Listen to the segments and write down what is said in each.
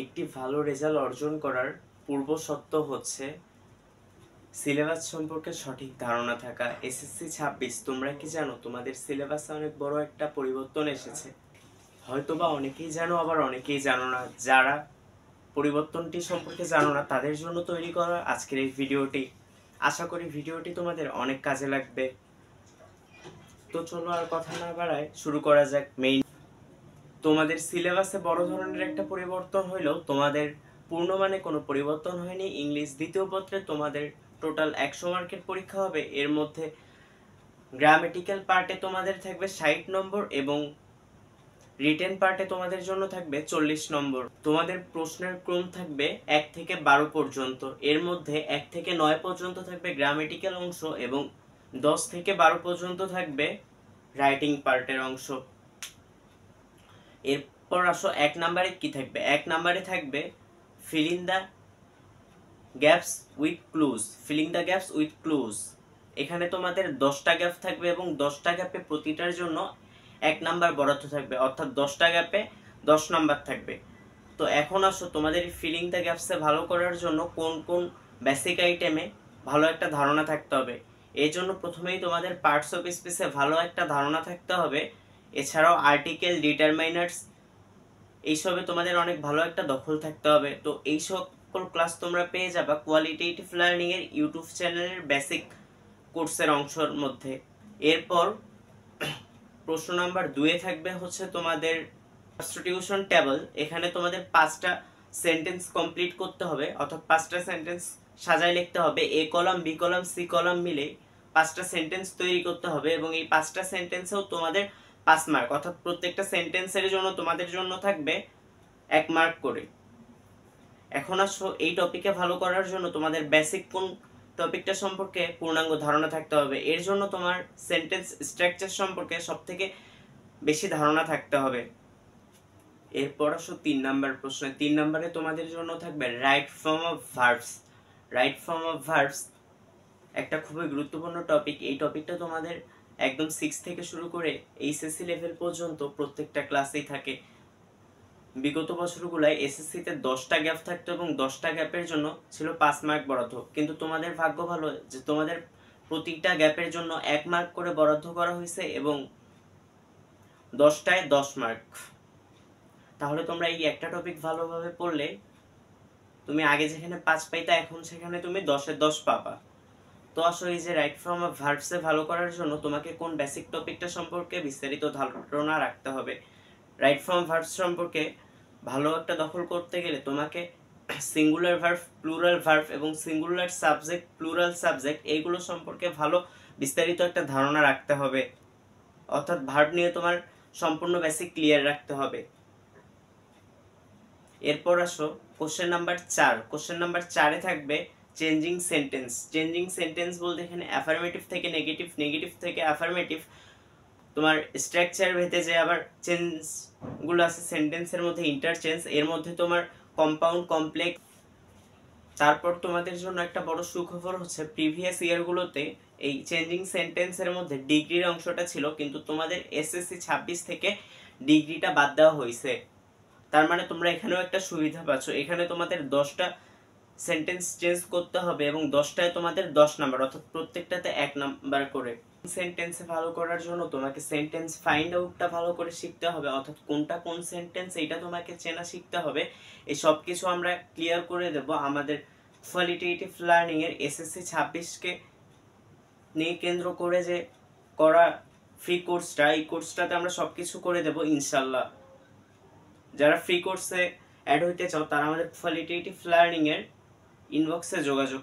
একটি ভালো রেজাল্ট অর্জন করার পূর্ব শর্ত হচ্ছে সিলেবাস সম্পর্কে সঠিক ধারণা থাকা। এসএসসি 26 তোমরা কি জানো তোমাদের সিলেবাসে অনেক বড় একটা পরিবর্তন এসেছে? হয়তোবা অনেকেই জানো, আবার অনেকেই জানো না। যারা পরিবর্তনটি সম্পর্কে জানো না তাদের জন্য তৈরি করা আজকের এই ভিডিওটি। আশা করি ভিডিওটি তোমাদের অনেক কাজে লাগবে। তো চলো আর কথা না বাড়ায় শুরু করা যাক। তোমাদের সিলেবাসে বড় ধরনের একটা পরিবর্তন হইলেও তোমাদের পূর্ণমানে কোনো পরিবর্তন হয়নি। ইংলিশ দ্বিতীয় পত্রে তোমাদের টোটাল 100 মার্কের পরীক্ষা হবে। এর মধ্যে গ্রামেটিক্যাল পার্টে তোমাদের থাকবে 60 নম্বর এবং রিটেন পার্টে তোমাদের জন্য থাকবে 40 নম্বর। তোমাদের প্রশ্নের ক্রম থাকবে 1 থেকে 12 পর্যন্ত। এর মধ্যে 1 থেকে 9 পর্যন্ত থাকবে গ্রামেটিক্যাল অংশ এবং 10 থেকে 12 পর্যন্ত থাকবে রাইটিং পার্টের অংশ। এরপর আসো 1 নম্বরে কি থাকবে। 1 নম্বরে থাকবে filling the gaps with clues. Filling the gaps with clues, এখানে তোমাদের 10টা গ্যাপ থাকবে এবং 10টা গ্যাপে প্রতিটার জন্য 1 নাম্বার বরাদ্দ থাকবে, অর্থাৎ 10টা গ্যাপে 10 নাম্বার থাকবে। তো এখন আসো তোমাদের ফিলিং দ্য গ্যাপসে ভালো করার জন্য কোন কোন বেসিক আইটেমে ভালো একটা ধারণা থাকতে হবে। এই জন্য প্রথমেই তোমাদের পার্টস অফ স্পিচে ভালো একটা ধারণা থাকতে হবে। এছাড়াও আর্টিকেল, ডিটারমাইনার্স এইসবে তোমাদের অনেক ভালো একটা দখল থাকতে হবে। তো এই সকল ক্লাস তোমরা পেয়ে যাবা কোয়ালিটেটিভ লার্নিং এর ইউটিউব চ্যানেলের বেসিক কোর্সের অংশের মধ্যে। এরপর প্রশ্ন নাম্বার 2 এ থাকবে হচ্ছে তোমাদের সাবস্টিটিউশন টেবল। এখানে তোমাদের 5টা সেন্টেন্স কমপ্লিট করতে হবে, অর্থাৎ 5টা সেন্টেন্স সাজায় লিখতে হবে। A column, B column, C column মিলে 5টা সেন্টেন্স তৈরি করতে হবে এবং এই 5টা সেন্টেন্সেও তোমাদের 5 মার্ক, অর্থাৎ প্রত্যেকটা সেন্টেন্সের জন্য তোমাদের জন্য থাকবে 1 মার্ক করে। এখন আসো এই টপিকে ভালো করার জন্য তোমাদের বেসিক কোন টপিকটা সম্পর্কে পূর্ণাঙ্গ ধারণা থাকতে হবে। এর জন্য তোমার সেন্টেন্স স্ট্রাকচার সম্পর্কে সবথেকে বেশি ধারণা থাকতে হবে। এরপর আসো 3 নাম্বার প্রশ্ন। 3 নম্বরে তোমাদের জন্য থাকবে right form of verbs. Right form of verbs একটা খুবই গুরুত্বপূর্ণ টপিক। এই টপিকটা তোমাদের একদম 6 থেকে শুরু করে এইচএসসি লেভেল পর্যন্ত প্রত্যেকটা ক্লাসেই থাকে। বিগত বছরগুলোয় এসএসসিতে 10টা গ্যাপ থাকতো এবং 10টা গ্যাপের জন্য ছিল 5 মার্ক বরাদ্দ, কিন্তু তোমাদের ভাগ্য ভালো যে তোমাদের প্রতিটা গ্যাপের জন্য 1 মার্ক করে বরাদ্দ করা হয়েছে এবং 10টায় 10 মার্ক। তাহলে তোমরা এই একটা টপিক ভালোভাবে পড়লে তুমি আগে যেখানে 5 পাইতা এখন সেখানে তুমি 10-এ 10 পাবা। তো আসলে এই যে রাইট ফর্ম অফ ভার্বসে ভালো করার জন্য তোমাকে কোন বেসিক টপিকটা সম্পর্কে বিস্তারিত ধারণা রাখতে হবে। রাইট ফর্ম ভার্বস সম্পর্কে ভালো একটা দখল করতে গেলে তোমাকে সিঙ্গুলার ভার্ব, প্লুরাল ভার্ব এবং সিঙ্গুলার সাবজেক্ট, প্লুরাল সাবজেক্ট এইগুলো সম্পর্কে ভালো বিস্তারিত একটা ধারণা রাখতে হবে, অর্থাৎ ভার্ব নিয়ে তোমার সম্পূর্ণ বেসিক ক্লিয়ার রাখতে হবে। এরপর আসো কোশ্চেন নাম্বার 4। কোশ্চেন নাম্বার 4-এ থাকবে চেঞ্জিং সেন্টেন্স। চেঞ্জিং সেন্টেন্স বলতে এখানে অ্যাফার্মেটিভ থেকে নেগেটিভ, নেগেটিভ থেকে অ্যাফার্মেটিভ, তোমার স্ট্রাকচার ভেদে যে আবার চেঞ্জগুলো আছে সেন্টেন্সের মধ্যে, ইন্টারচেঞ্জ, এর মধ্যে তোমার কম্পাউন্ড, কমপ্লেক্স। তারপর তোমাদের জন্য একটা বড় সুখবর হচ্ছে প্রিভিয়াস ইয়ারগুলোতে এই চেঞ্জিং সেন্টেন্সের মধ্যে ডিগ্রির অংশটা ছিল, কিন্তু তোমাদের এসএসসি 26 থেকে ডিগ্রিটা বাদ দেওয়া হয়েছে। তার মানে তোমরা এখানেও একটা সুবিধা পাচ্ছ। এখানে তোমাদের 10টা সেন্টেন্স চেঞ্জ করতে হবে এবং 10টায় তোমাদের 10 নাম্বার, অর্থাৎ প্রত্যেকটাতে 1 নাম্বার করে। সেন্টেন্সে ভালো করার জন্য তোমাকে সেন্টেন্স ফাইন্ড আউটটা ভালো করে শিখতে হবে, অর্থাৎ কোনটা কোন সেন্টেন্স এইটা তোমাকে চেনা শিখতে হবে। এই সব কিছু আমরা ক্লিয়ার করে দেব আমাদের কোয়ালিটেটিভ লার্নিং এর এসএসসি 26কে নিয়ে কেন্দ্র করে যে করা ফ্রি কোর্সটা, এই কোর্সটাতে আমরা সবকিছু করে দেব ইনশাল্লাহ। যারা ফ্রি কোর্সে অ্যাড হইতে চাও তারা আমাদের কোয়ালিটেটিভ লার্নিং এর ইনবক্সে যোগাযোগ।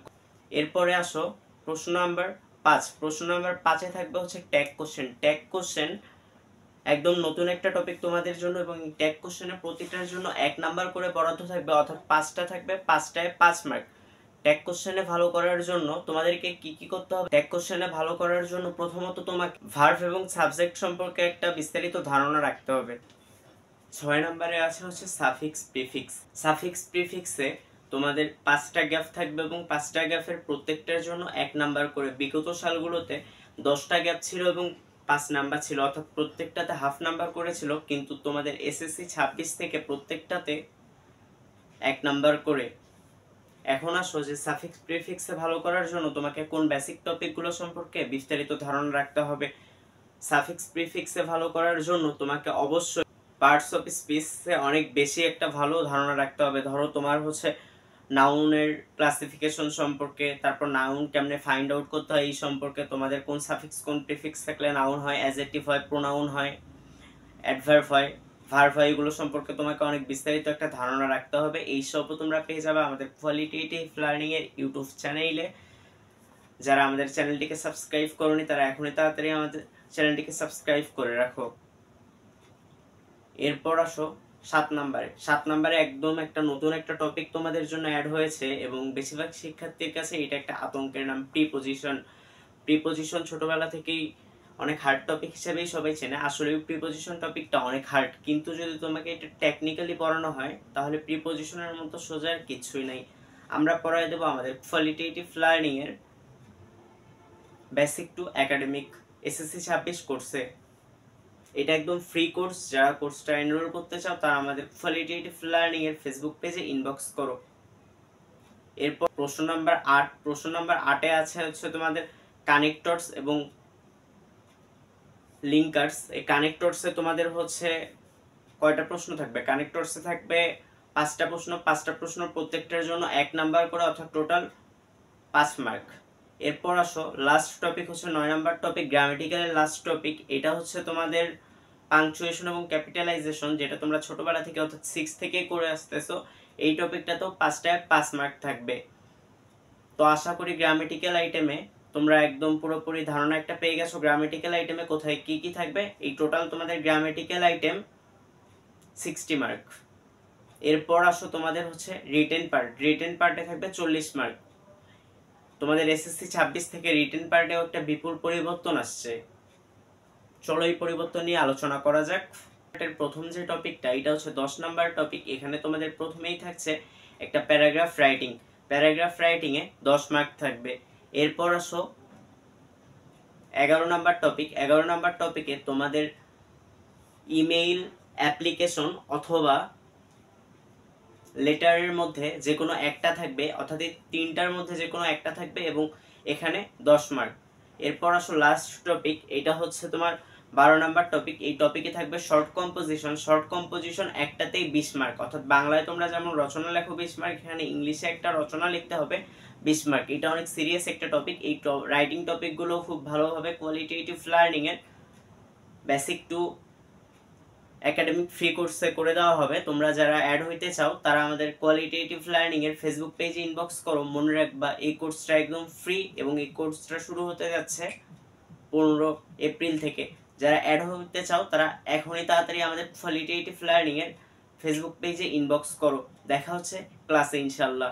এরপরে আসো প্রশ্ন নাম্বার 5। প্রশ্ন নাম্বার 5-এ থাকবে হচ্ছে ট্যাগ কোশ্চেন। ট্যাগ কোশ্চেন একদম নতুন একটা টপিক তোমাদের জন্য এবং ট্যাগ কোশ্চেনের প্রতিটার জন্য 1 নাম্বার করে বরাদ্দ থাকবে, অর্থাৎ 5টা থাকবে, 5টায় 5 মার্ক। ট্যাগ কোশ্চেনে ভালো করার জন্য তোমাদেরকে কি কি করতে হবে। ট্যাগ কোশ্চেনে ভালো করার জন্য প্রথমত তোমাকে ভার্ব এবং সাবজেক্ট সম্পর্কে একটা বিস্তারিত ধারণা রাখতে হবে। 6 নম্বরে আছে হচ্ছে সাফিক্স প্রিফিক্স। সাফিক্স প্রিফিক্সে তোমাদের 5টা গ্যাপ থাকবে এবং 5টা গ্যাপের প্রত্যেকটার জন্য 1 নাম্বার করে। বিগত সালগুলোতে 10টা গ্যাপ ছিল এবং 5 নাম্বার ছিল, অর্থাৎ প্রত্যেকটাতে হাফ নাম্বার করেছিল, কিন্তু তোমাদের এসএসসি 26 থেকে প্রত্যেকটাতে 1 নাম্বার করে। এখন আসো যে সাফিক্স প্রিফিক্সে ভালো করার জন্য তোমাকে কোন বেসিক টপিকগুলো সম্পর্কে বিস্তারিত ধারণা রাখতে হবে। সাফিক্স প্রিফিক্সে ভালো করার জন্য তোমাকে অবশ্যই পার্টস অফ স্পিচে অনেক বেশি একটা ভালো ধারণা রাখতে হবে। ধরো তোমার হচ্ছে নাউনের ক্লাসিফিকেশন সম্পর্কে, তারপর নাউন কেমনে ফাইন্ড আউট করতে হয় এই সম্পর্কে, তোমাদের কোন সাফিক্স কোন প্রিফিক্স থাকলে নাউন হয়, অ্যাডজেক্টিভ হয়, প্রোনাউন হয়, অ্যাডভার্ব হয়, ভার্ব হয়, এগুলো সম্পর্কে তোমাকে অনেক বিস্তারিত একটা ধারণা রাখতে হবে। এই সবও তোমরা পেয়ে যাবে আমাদের কোয়ালিটেটিভ লার্নিং এর ইউটিউব চ্যানেলে। যারা আমাদের চ্যানেলটিকে সাবস্ক্রাইব করোনি তারা এখনই তাড়াতাড়ি আমাদের চ্যানেলটিকে সাবস্ক্রাইব করে রাখো। এরপর আসো 7 নাম্বারে একদম একটা নতুন একটা টপিক তোমাদের জন্য অ্যাড হয়েছে এবং বেশিরভাগ শিক্ষার্থীর কাছে এটা একটা আতঙ্কের নাম, প্রিপজিশন ছোটবেলা থেকেই অনেক হার্ড টপিক হিসেবেই সবাই চেনে। আসলে প্রিপজিশন টপিকটা অনেক হার্ড, কিন্তু যদি তোমাকে এটা টেকনিক্যালি পড়ানো হয় তাহলে প্রিপজিশনের মতো সোজা আর কিছুই নাই। আমরা পড়াই দেবো আমাদের কোয়ালিটেটিভ লার্নিং এর বেসিক টু একাডেমিক এসএসসি 26 কোর্সে। এটা একদম ফ্রি কোর্স, যারা কোর্সটা এনরোল করতে চাও তারা আমাদের কোয়ালিটেটিভ লার্নিং এর ফেসবুক পেজে ইনবক্স করো। এরপর প্রশ্ন নাম্বার 8 আছে হচ্ছে তোমাদের কানেক্টরস এবং লিঙ্কার্স। এই কানেক্টরসে তোমাদের হচ্ছে কয়টা প্রশ্ন থাকবে? কানেক্টরসে থাকবে 5টা প্রশ্ন, 5টা প্রশ্ন প্রত্যেকটার জন্য 1 নাম্বার করে, অর্থাৎ টোটাল 5 মার্ক। এরপর আসো লাস্ট টপিক হচ্ছে 9 নাম্বার টপিক, গ্রামাটিক্যালের লাস্ট টপিক। এটা হচ্ছে তোমাদের পাংচুয়েশন এবং ক্যাপিটালাইজেশন, যেটা তোমরা ছোটবেলা থেকে অর্থাৎ 6 থেকে করে আসতেছো। এই টপিকটাতেও 5টায় 5 মার্ক থাকবে। তো আশা করি গ্রামাটিক্যাল আইটেমে তোমরা একদম পুরোপুরি ধারণা একটা পেয়ে গেছো গ্রামাটিক্যাল আইটেমে কোথায় কি কি থাকবে। এই টোটাল তোমাদের গ্রামাটিক্যাল আইটেম 60 মার্ক। এরপর আসো তোমাদের হচ্ছে রিটেন পার্টে থাকবে 40 মার্ক। তোমাদের এসএসসি 26 থেকে রিটেন পার্টেও একটা বিপুল পরিবর্তন আসছে। চলো এই পরিবর্তন নিয়ে আলোচনা করা যাক। প্রথম যে টপিকটা এটা হচ্ছে 10 নাম্বার টপিক। এখানে তোমাদের প্রথমেই থাকছে একটা প্যারাগ্রাফ রাইটিং এ 10 মার্ক থাকবে। এরপর আসো 11 নাম্বার টপিকে তোমাদের ইমেইল, অ্যাপ্লিকেশন অথবা লেটারের মধ্যে যে কোনো একটা থাকবে, অর্থাৎ এই 3টার মধ্যে যে কোনো একটা থাকবে এবং এখানে 10 মার্ক। এরপর আসো লাস্ট টপিক, এটা হচ্ছে তোমার 12 নাম্বার টপিক। এই টপিকে থাকবে শর্ট কম্পোজিশন একটাতেই 20 মার্ক, অর্থাৎ বাংলায় তোমরা যেমন রচনা লেখো 20 মার্ক, এখানে ইংলিশে একটা রচনা লিখতে হবে 20 মার্ক। এটা অনেক সিরিয়াস একটা টপিক। এই রাইটিং টপিকগুলো খুব ভালোভাবে কোয়ালিটেটিভ লার্নিং এর বেসিক টু একাডেমিক ফ্রি কোর্সে করে দেওয়া হবে। তোমরা যারা অ্যাড হইতে চাও তারা আমাদের কোয়ালিটেটিভ লার্নিং এর ফেসবুক পেজে ইনবক্স করো। মনে রাখবা এই কোর্সটা একদম ফ্রি এবং এই কোর্সটা শুরু হতে যাচ্ছে 15 এপ্রিল থেকে। যারা অ্যাড হতে চাও তারা এখনই তাড়াতাড়ি আমাদের কোয়ালিটেটিভ লার্নিং এর ফেসবুক পেজে ইনবক্স করো। দেখা হচ্ছে ক্লাসে ইনশাআল্লাহ।